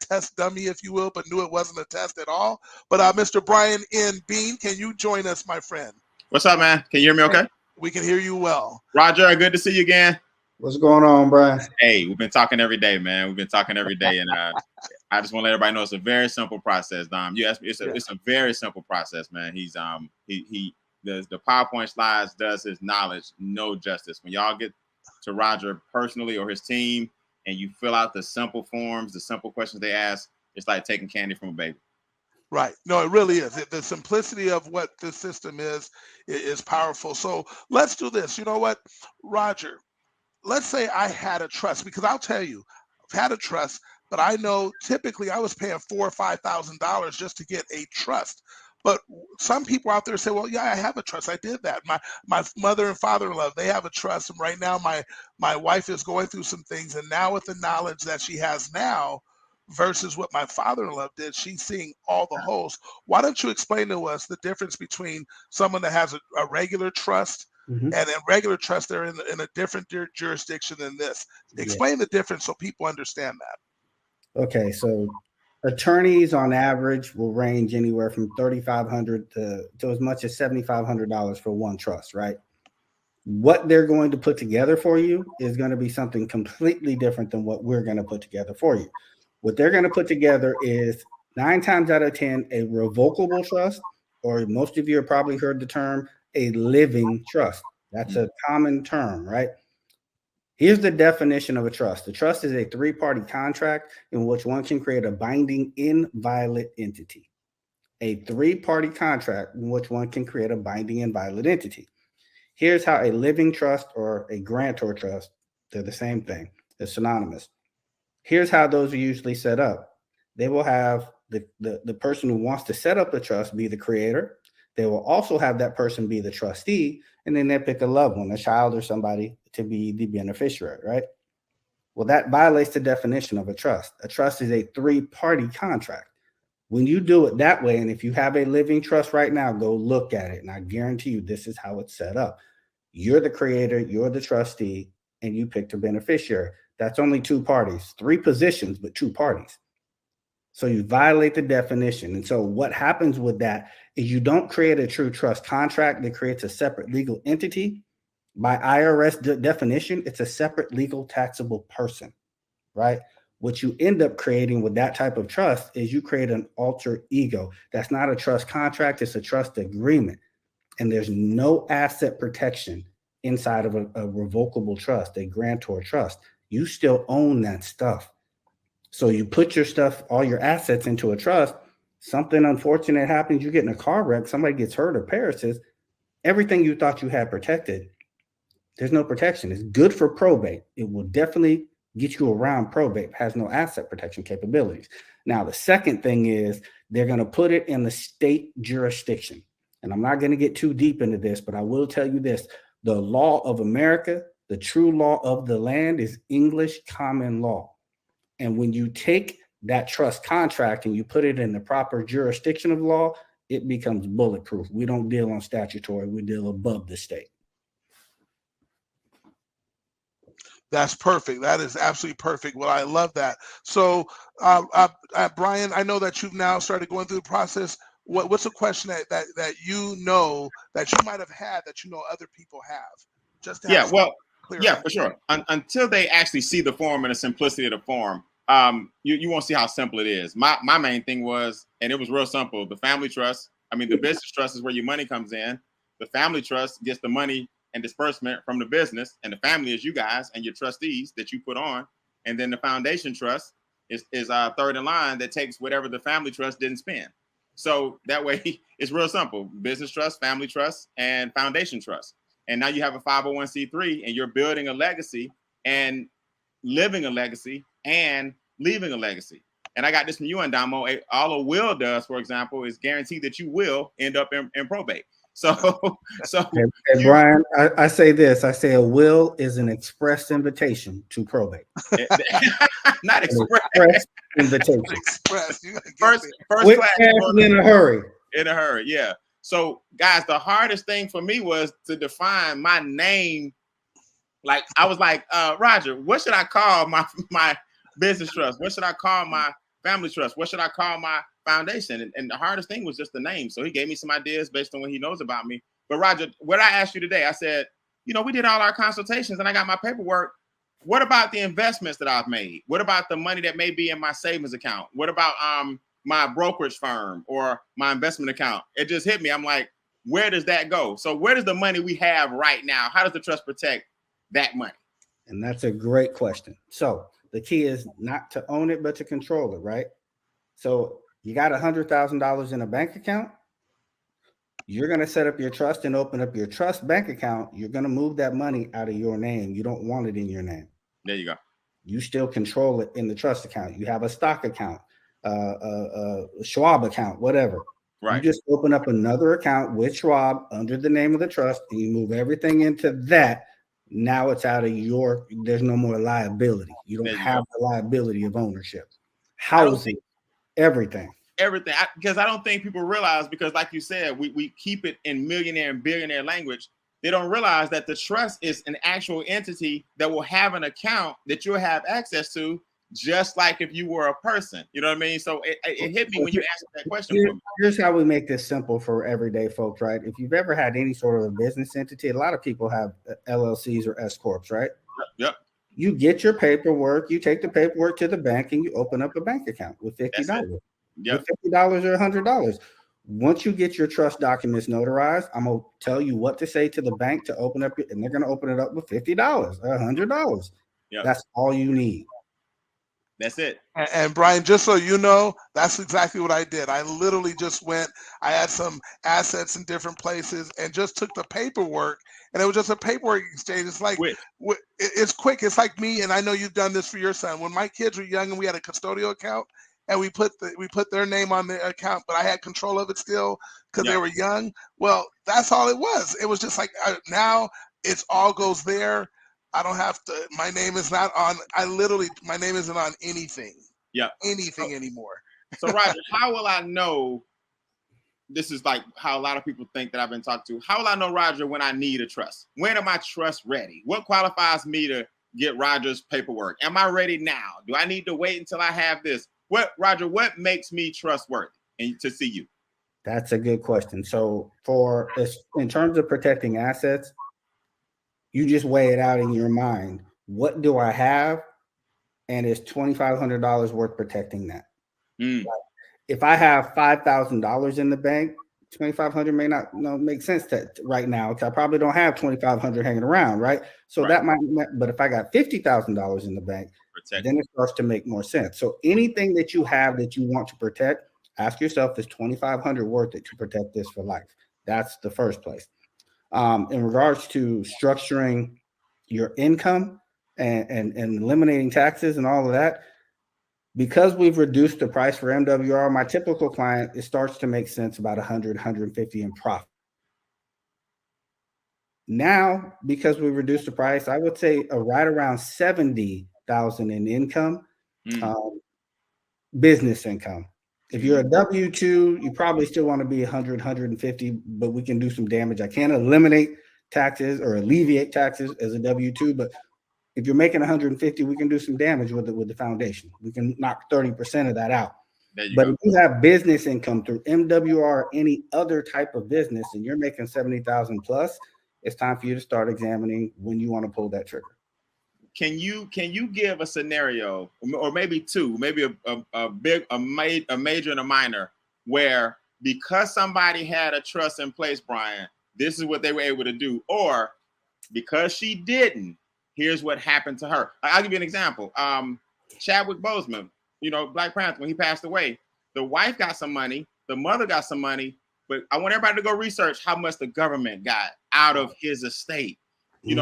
test dummy, if you will, but knew it wasn't a test at all. But Mr. Brian N. Bean, can you join us, my friend? What's up, man? Can you hear me okay? We can hear you well. Roger, good to see you again. What's going on, Brian? Hey, we've been talking every day, man. We've been talking every day, and I just want to let everybody know it's a very simple process, Dom. You asked me, it's a very simple process, man. He's the PowerPoint slides does his knowledge no justice. When y'all get to Roger personally or his team, and you fill out the simple forms, the simple questions they ask, it's like taking candy from a baby. Right. No, it really is. The simplicity of what this system is powerful. So let's do this. You know what, Roger? Let's say I had a trust, because I'll tell you, I've had a trust, but I know typically I was paying $4,000 or $5,000 just to get a trust. But some people out there say, well, yeah, I have a trust. I did that. My mother and father-in-law, they have a trust. And right now my wife is going through some things. And now with the knowledge that she has now versus what my father-in-law did, she's seeing all the holes. Why don't you explain to us the difference between someone that has a regular trust and a regular trust? They're in a different jurisdiction than this. Explain the difference so people understand that. Okay, so attorneys on average will range anywhere from $3,500 to as much as $7,500 for one trust, right? What they're going to put together for you is going to be something completely different than what we're going to put together for you. What they're going to put together is 9 times out of 10 a revocable trust, or most of you have probably heard the term a living trust. That's a common term, right? Here's the definition of a trust. The trust is a three-party contract in which one can create a binding inviolate entity. A three-party contract in which one can create a binding inviolate entity. Here's how a living trust or a grantor trust, they're the same thing. They're synonymous. Here's how those are usually set up. They will have the person who wants to set up the trust be the creator. They will also have that person be the trustee, and then they pick a loved one, a child or somebody, to be the beneficiary, right? Well, that violates the definition of a trust. A trust is a three-party contract. When you do it that way, and if you have a living trust right now, go look at it, and I guarantee you this is how it's set up. You're the creator, you're the trustee, and you picked a beneficiary. That's only two parties, three positions, but two parties. So you violate the definition. And so what happens with that is you don't create a true trust contract that creates a separate legal entity. By IRS definition, it's a separate legal taxable person, right? What you end up creating with that type of trust is you create an alter ego. That's not a trust contract, it's a trust agreement. And there's no asset protection inside of a revocable trust, a grantor trust. You still own that stuff. So you put your stuff, all your assets into a trust, something unfortunate happens, you get in a car wreck, somebody gets hurt or perishes, everything you thought you had protected, there's no protection. It's good for probate. It will definitely get you around probate, has no asset protection capabilities. Now, the second thing is they're going to put it in the state jurisdiction. And I'm not going to get too deep into this, but I will tell you this. The law of America, the true law of the land is English common law. And when you take that trust contract and you put it in the proper jurisdiction of law, it becomes bulletproof. We don't deal on statutory, we deal above the state. That's perfect. That is absolutely perfect. Well, I love that. So, Brian, I know that you've now started going through the process. What's a question that you know that you might have had that you know other people have? Just to have for sure. Until they actually see the form and the simplicity of the form, you won't see how simple it is. My main thing was, and it was real simple, the family trust. I mean, the business trust is where your money comes in. The family trust gets the money and disbursement from the business, and the family is you guys and your trustees that you put on. And then the foundation trust is third in line that takes whatever the family trust didn't spend. So that way it's real simple: business trust, family trust, and foundation trust. And now you have a 501c3 and you're building a legacy and living a legacy and leaving a legacy. And I got this from you, Adamo. All a will does, for example, is guarantee that you will end up in probate. So hey, Brian, I say this. I say a will is an express invitation to probate. Not express invitation. Express. First Quick class in a hurry. In a hurry, yeah. So, guys, the hardest thing for me was to define my name. Like, I was like, Roger, what should I call my business trust? What should I call my family trust? What should I call my foundation? And the hardest thing was just the name. So he gave me some ideas based on what he knows about me. But Roger, what I asked you today, I said, we did all our consultations and I got my paperwork. What about the investments that I've made? What about the money that may be in my savings account? What about my brokerage firm or my investment account? It just hit me. I'm like, where does that go? So where does the money we have right now, how does the trust protect that money? And that's a great question. So the key is not to own it, but to control it, right? So you got $100,000 in a bank account. You're going to set up your trust and open up your trust bank account. You're going to move that money out of your name. You don't want it in your name. There you go. You still control it in the trust account. You have a stock account, a Schwab account, whatever. Right. You just open up another account with Schwab under the name of the trust and you move everything into that. Now it's out of there's no more liability. You don't have the liability of ownership. Housing, everything. Because I don't think people realize, because like you said, we keep it in millionaire and billionaire language. They don't realize that the trust is an actual entity that will have an account that you'll have access to, just like if you were a person. You know what I mean? So it hit me when you asked that question. Here's how we make this simple for everyday folks, right? If you've ever had any sort of a business entity, a lot of people have LLCs or S Corps, right? Yep. You get your paperwork, you take the paperwork to the bank and you open up a bank account with $50. With $50 or $100. Once you get your trust documents notarized, I'm going to tell you what to say to the bank to open up, and they're going to open it up with $50 or $100. Yep. That's all you need. That's it. And Brian, just so you know, that's exactly what I did. I literally just went, I had some assets in different places and just took the paperwork, and it was just a paperwork exchange. It's like, it's quick. It's like me, and I know you've done this for your son. When my kids were young and we had a custodial account, and we put their name on the account, but I had control of it still because they were young. Well, that's all it was. It was just like, now it's all goes there. I don't have to, my name is not on, my name isn't on anything. Anything anymore. So Roger, how will I know, this is like how a lot of people think that I've been talked to. How will I know, Roger, when I need a trust? When am I trust ready? What qualifies me to get Roger's paperwork? Am I ready now? Do I need to wait until I have this? Roger, what makes me trustworthy and to see you? That's a good question. So in terms of protecting assets, you just weigh it out in your mind. What do I have? And is $2,500 worth protecting that? If I have $5,000 in the bank, $2,500 may not make sense right now, because I probably don't have $2,500 hanging around, right? So that might, but if I got $50,000 in the bank, then it starts to make more sense. So anything that you have that you want to protect, ask yourself, is $2,500 worth it to protect this for life? That's the first place. In regards to structuring your income and eliminating taxes and all of that, because we've reduced the price for MWR, my typical client, it starts to make sense about 100, 150 in profit. Now, because we've reduced the price, I would say right around 70,000 in income, business income. If you're a W-2, you probably still want to be 100, 150, but we can do some damage. I can't eliminate taxes or alleviate taxes as a W-2, but if you're making 150, we can do some damage with the foundation. We can knock 30% of that out. But if you have business income through MWR or any other type of business, and you're making 70,000 plus, it's time for you to start examining when you want to pull that trigger. Can you give a scenario, or maybe two, maybe a major and a minor, where because somebody had a trust in place, Brian, this is what they were able to do, or because she didn't, here's what happened to her? I'll give you an example. Chadwick Boseman, Black Panther, when he passed away, the wife got some money, the mother got some money, but I want everybody to go research how much the government got out of his estate. We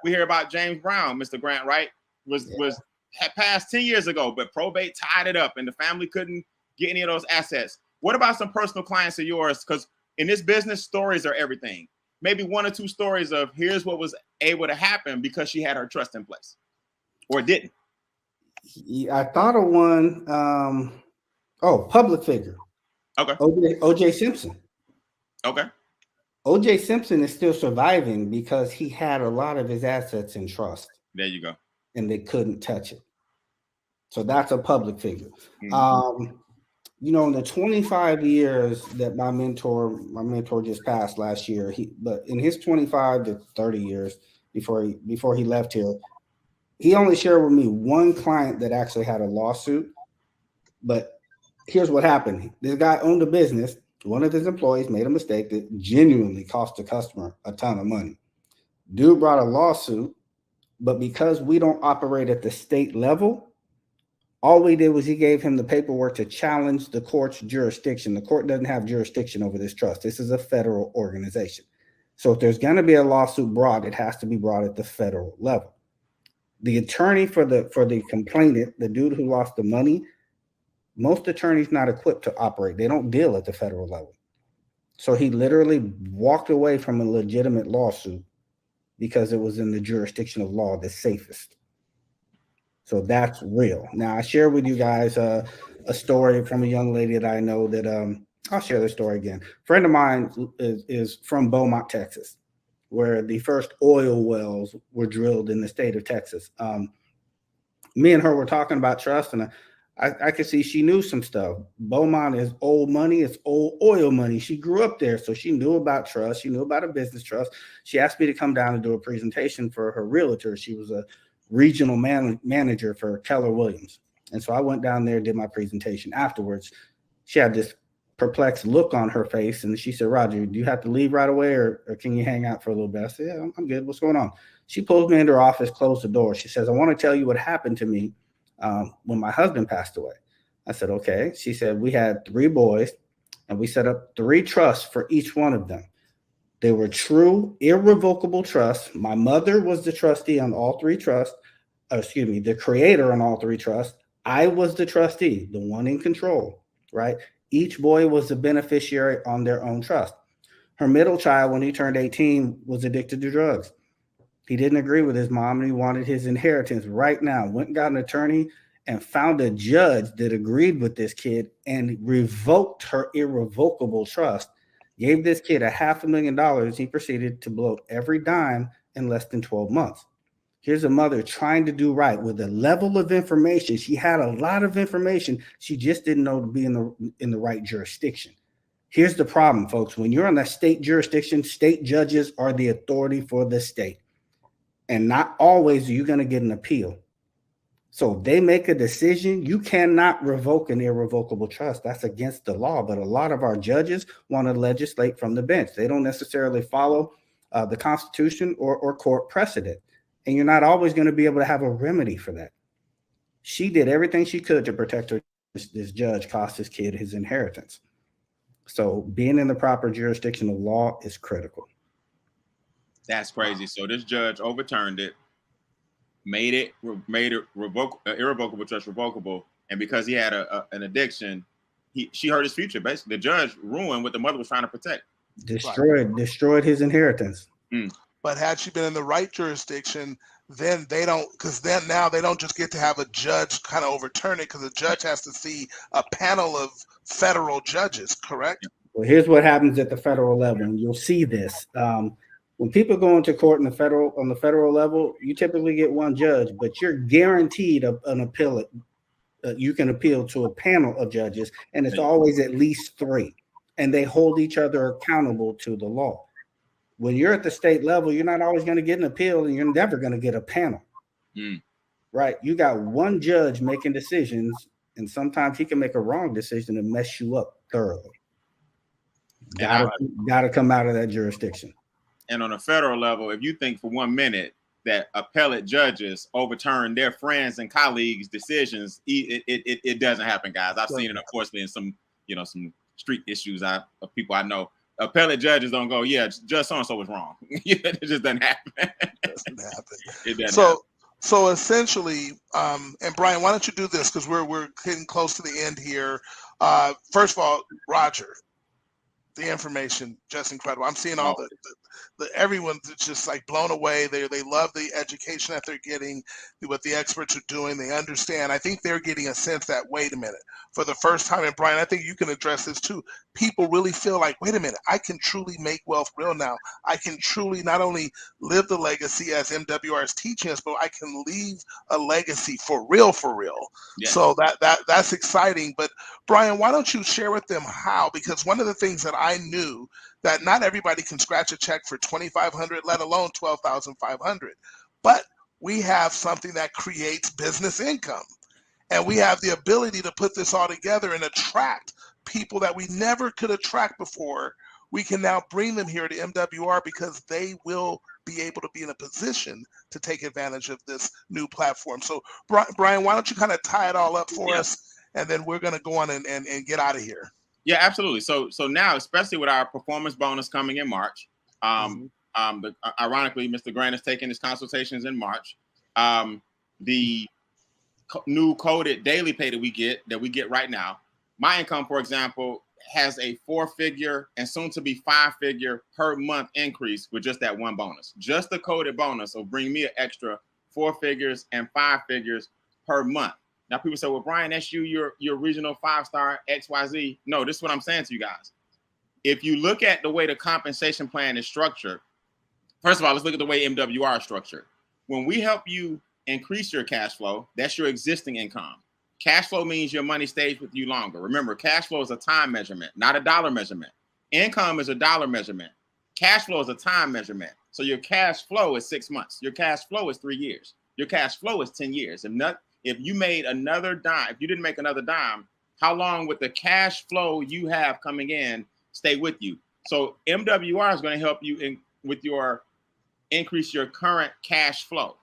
hear about James Brown, Mr. Grant, right? Had passed 10 years ago, but probate tied it up and the family couldn't get any of those assets. What about some personal clients of yours? Because in this business, stories are everything. Maybe one or two stories of here's what was able to happen because she had her trust in place, or didn't. I thought of one. Public figure. Okay. OJ Simpson. Okay. OJ Simpson is still surviving because he had a lot of his assets in trust. There you go. And they couldn't touch it. So that's a public figure. In the 25 years that my mentor just passed last year, but in his 25 to 30 years before he left here, he only shared with me one client that actually had a lawsuit. But here's what happened. This guy owned a business. One of his employees made a mistake that genuinely cost the customer a ton of money. Dude brought a lawsuit, but because we don't operate at the state level, all we did was he gave him the paperwork to challenge the court's jurisdiction. The court doesn't have jurisdiction over this trust. This is a federal organization. So if there's going to be a lawsuit brought, it has to be brought at the federal level. The attorney for the complainant, the dude who lost the money, most attorneys not equipped to operate. They don't deal at the federal level. So he literally walked away from a legitimate lawsuit because it was in the jurisdiction of law the safest. So that's real. Now, I share with you guys a story from a young lady that I know that I'll share the story again. A friend of mine is from Beaumont, Texas, where the first oil wells were drilled in the state of Texas. Me and her were talking about trust, and I could see she knew some stuff. Beaumont is old money. It's old oil money. She grew up there, so she knew about trust. She knew about a business trust. She asked me to come down and do a presentation for her realtor. She was a regional manager for Keller Williams. And so I went down there, did my presentation. Afterwards, she had this perplexed look on her face. And she said, Roger, do you have to leave right away or can you hang out for a little bit? I said, yeah, I'm good. What's going on? She pulls me into her office, closed the door. She says, I want to tell you what happened to me when my husband passed away. I said, okay. She said, we had 3 boys and we set up 3 trusts for each one of them. They were true, irrevocable trusts. My mother was the trustee on all 3 trusts. The creator on all 3 trusts. I was the trustee, the one in control, right? Each boy was a beneficiary on their own trust. Her middle child, when he turned 18, was addicted to drugs. He didn't agree with his mom and he wanted his inheritance right now. Went and got an attorney and found a judge that agreed with this kid and revoked her irrevocable trust. Gave this kid $500,000. He proceeded to blow every dime in less than 12 months. Here's a mother trying to do right with a level of information. She had a lot of information. She just didn't know to be in the right jurisdiction. Here's the problem, folks. When you're in a state jurisdiction, state judges are the authority for the state. And not always are you going to get an appeal. So they make a decision. You cannot revoke an irrevocable trust. That's against the law. But a lot of our judges want to legislate from the bench. They don't necessarily follow the Constitution or court precedent. And you're not always going to be able to have a remedy for that. She did everything she could to protect her. This judge cost this kid his inheritance. So being in the proper jurisdiction of law is critical. That's crazy. So this judge overturned it, made it irrevocable trust revocable, and because he had an addiction, she hurt his future. Basically, the judge ruined what the mother was trying to protect. Destroyed his inheritance. But had she been in the right jurisdiction, then they don't, because then now they don't just get to have a judge kind of overturn it, because the judge has to see a panel of federal judges, correct? Well, here's what happens at the federal level, and you'll see this. When people go into court on the federal level, you typically get 1 judge, but you're guaranteed an appeal. You can appeal to a panel of judges, and it's always at least 3, and they hold each other accountable to the law. When you're at the state level, you're not always going to get an appeal, and you're never going to get a panel. Right? You got 1 judge making decisions, and sometimes he can make a wrong decision and mess you up thoroughly. Got to come out of that jurisdiction. And on a federal level, if you think for 1 minute that appellate judges overturn their friends and colleagues' decisions, it doesn't happen, guys. I've seen it, unfortunately, in some street issues of people I know. Appellate judges don't go, yeah, Judge so-and-so was wrong. It just doesn't happen. It doesn't happen. So essentially, and Brian, why don't you do this, because we're getting close to the end here. First of all, Roger, the information just incredible. I'm seeing all the everyone's just like blown away. They love the education that they're getting, what the experts are doing. They understand. I think they're getting a sense that, wait a minute, for the first time, and Brian, I think you can address this too. People really feel like, wait a minute, I can truly make wealth real now. I can truly not only live the legacy as MWR is teaching us, but I can leave a legacy for real. Yes. So that's exciting. But Brian, why don't you share with them how? Because one of the things that I knew that not everybody can scratch a check for $2,500, let alone $12,500. But we have something that creates business income. And we have the ability to put this all together and attract people that we never could attract before. We can now bring them here to MWR because they will be able to be in a position to take advantage of this new platform. So, Brian, why don't you kind of tie it all up for us, and then we're going to go on and get out of here. Yeah, absolutely. So now, especially with our performance bonus coming in March, ironically, Mr. Grant is taking his consultations in March. The new coded daily pay that we get right now, my income, for example, has a 4-figure and soon to be 5-figure per month increase with just that 1 bonus. Just the coded bonus will bring me an extra 4 figures and 5 figures per month. Now, people say, well, Brian, that's you're regional 5-star XYZ. No, this is what I'm saying to you guys. If you look at the way the compensation plan is structured, first of all, let's look at the way MWR is structured. When we help you increase your cash flow, that's your existing income. Cash flow means your money stays with you longer. Remember, cash flow is a time measurement, not a dollar measurement. Income is a dollar measurement. Cash flow is a time measurement. So your cash flow is 6 months. Your cash flow is 3 years. Your cash flow is 10 years. If you made another dime, if you didn't make another dime how long would the cash flow you have coming in stay with you? So MWR is going to help you increase your current cash flow.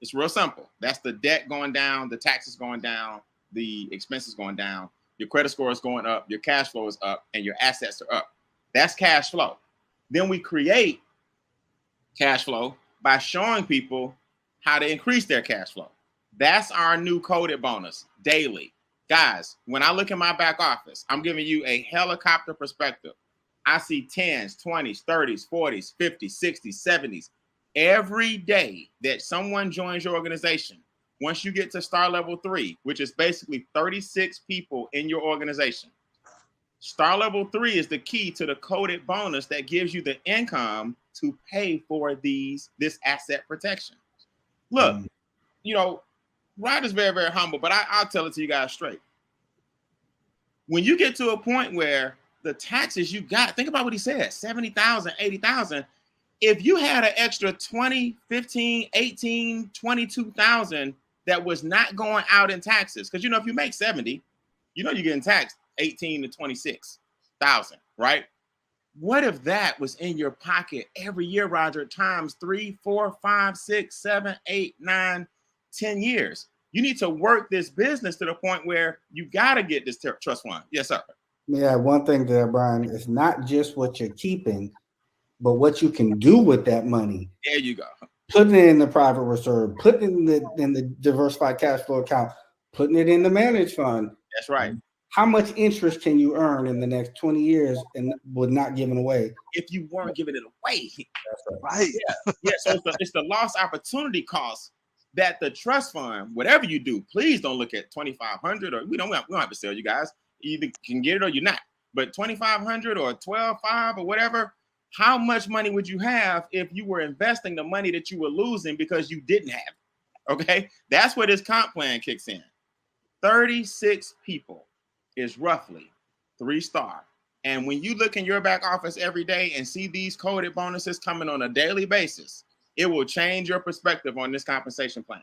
It's real simple. That's the debt going down, the taxes going down, the expenses going down, your credit score is going up, your cash flow is up, and your assets are up. That's cash flow. Then we create cash flow by showing people how to increase their cash flow. That's our new coded bonus daily. Guys, when I look in my back office, I'm giving you a helicopter perspective. I see 10s, 20s, 30s, 40s, 50s, 60s, 70s. Every day that someone joins your organization, once you get to star level 3, which is basically 36 people in your organization, star level 3 is the key to the coded bonus that gives you the income to pay for this asset protection. Look, you know, Rod is very, very humble, but I'll tell it to you guys straight. When you get to a point where the taxes you got, think about what he said, 70,000, 80,000. If you had an extra 20, 15, 18, 22,000 that was not going out in taxes, because, you know, if you make 70, you know, you're getting taxed 18 to 26,000, right? What if that was in your pocket every year, Roger, times 3, 4, 5, 6, 7, 8, 9, 10 years? You need to work this business to the point where you got to get this trust fund. Yes, sir. Yeah, one thing there, Brian, is not just what you're keeping, but what you can do with that money. There you go. Putting it in the private reserve, putting it in the diversified cash flow account, putting it in the managed fund. That's right. How much interest can you earn in the next 20 years and with not giving away? If you weren't giving it away. That's right. Yeah. So it's the lost opportunity cost that the trust fund, whatever you do, please don't look at 2,500 or we don't have to sell you guys. You either can get it or you're not. But 2,500 or 12,500 or whatever, how much money would you have if you were investing the money that you were losing because you didn't have it? Okay, that's where this comp plan kicks in. 36 people is roughly 3-star. And when you look in your back office every day and see these coded bonuses coming on a daily basis, it will change your perspective on this compensation plan.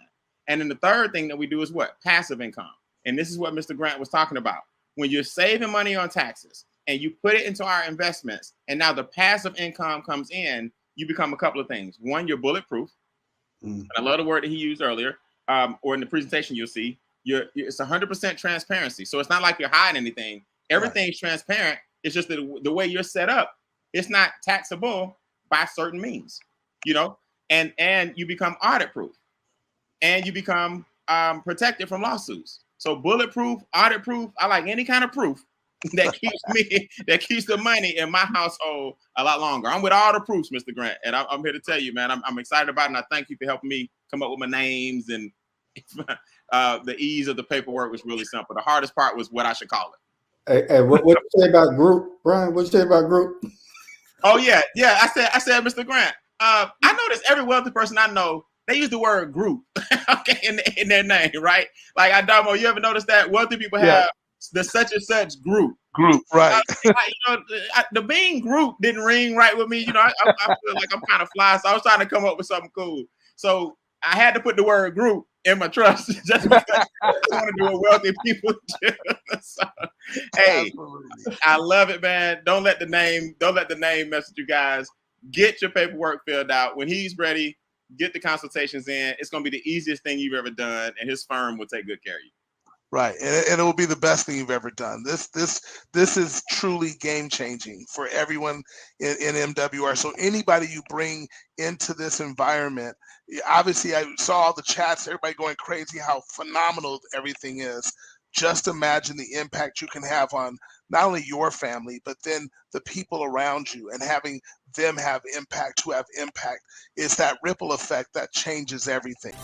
And then the third thing that we do is what? Passive income. And this is what Mr. Grant was talking about. When you're saving money on taxes and you put it into our investments, and now the passive income comes in, you become a couple of things. One, you're bulletproof. And I love the word that he used earlier, or in the presentation you'll see, it's 100% transparency. So it's not like you're hiding anything. Everything's transparent. It's just the way you're set up, it's not taxable by certain means, you know, and you become audit proof and you become protected from lawsuits. So bulletproof, audit proof, I like any kind of proof that keeps the money in my household a lot longer. I'm with all the proofs, Mr. Grant, and I'm here to tell you, man, I'm excited about it, and I thank you for helping me come up with my names, and the ease of the paperwork was really simple. The hardest part was what I should call it. Hey, what you say about group, Brian? What you say about group? Oh yeah. I said, Mr. Grant. I notice every wealthy person I know, they use the word group, okay, in their name, right? Like Adamo, you ever notice that wealthy people have the such and such group? Group, right? The being group didn't ring right with me. You know, I feel like I'm kind of fly, so I was trying to come up with something cool. So I had to put the word group in my trust just because I want to do what wealthy people do. So, hey, absolutely. I love it, man. Don't let the name mess with you guys. Get your paperwork filled out. When he's ready, get the consultations in. It's going to be the easiest thing you've ever done, and his firm will take good care of you. Right, and it will be the best thing you've ever done. This is truly game changing for everyone in MWR. So anybody you bring into this environment, obviously I saw all the chats, everybody going crazy how phenomenal everything is. Just imagine the impact you can have on not only your family, but then the people around you, and having them have impact who have impact is that ripple effect that changes everything.